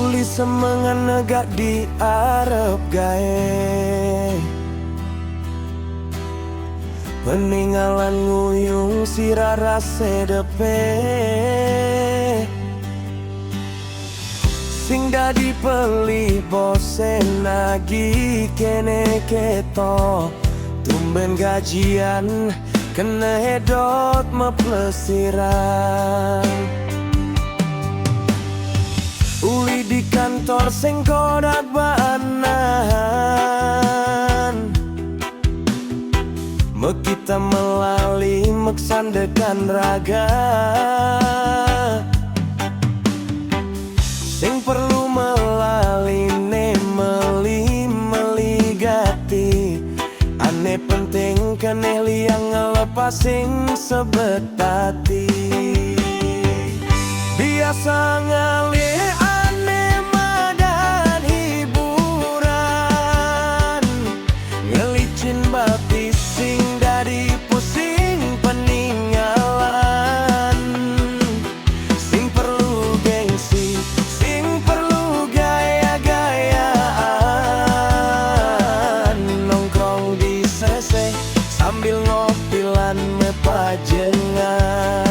Uli semangat negak di arep gae, peninggalan nguyung sirara sedepe, sing dadi pelih bosen lagi kene keto. Tumben gajian kena hedot meplesiran. Uli di kantor sing kodak baanan, kita melali meksandekan raga, sing perlu melali ne meligati. Ane penting keneh liang ngelepas sing sebetati. Biasa ngali ane madan hiburan, ngelicin batis sing dari pusing peninggalan. Sing perlu gengsi, sing perlu gaya-gayaan, nongkrong di sese sambil ngopilan mepajengan.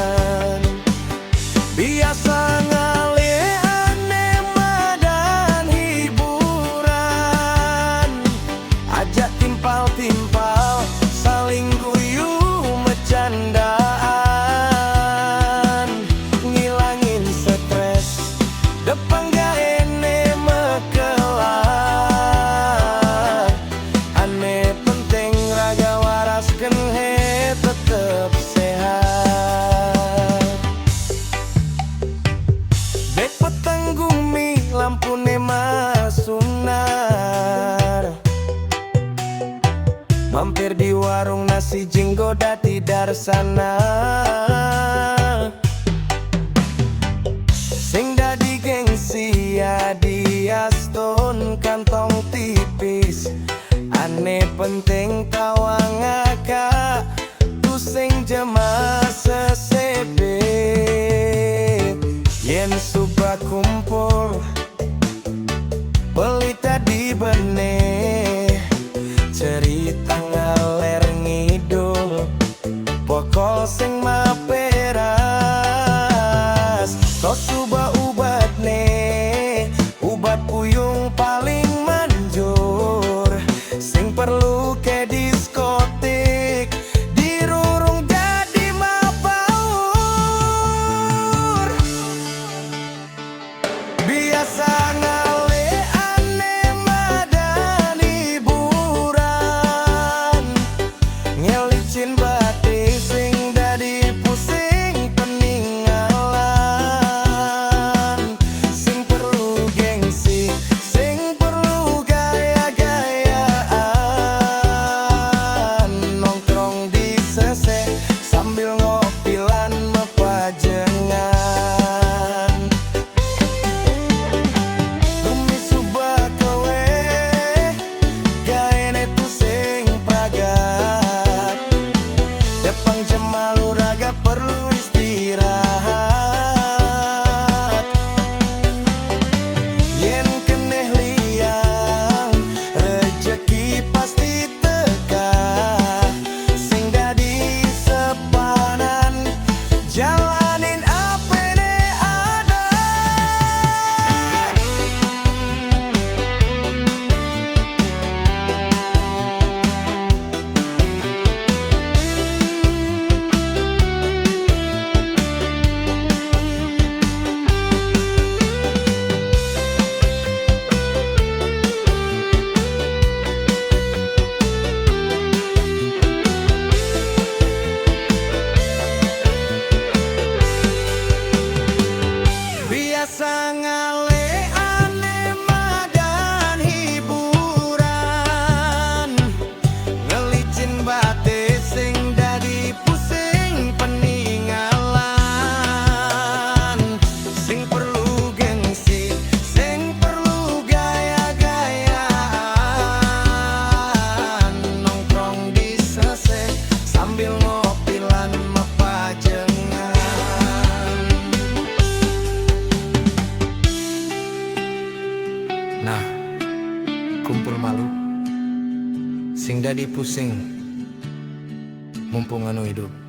Biasa ngali ane madan hiburan, ajak timpal-timpal saling guyu mecandaan, ngilangin stres depan gak ene mekelah. Ane penting raga waras kenhe tetep sehat. Dek petang gumi lampune masunar, mampir di warung nasi jinggo dati darsana, sing dadi gengsi adi aston kantong tipis. Ane penting tawang akak tu sing jemaah sesebet. Yen suba kumpul pelita di benih, cerita ngaler ngidul pokok sing maperas. Kau suba ubat ne, ubat puyung paling manjur, sing perlu ke diskotik dirurung jadi mapaur. Biasa ngali ane madan hiburan, ngelicin batis sing dadi pusing peninggalan. Sing perlu gengsi, sing jadi pusing mumpung anu hidup.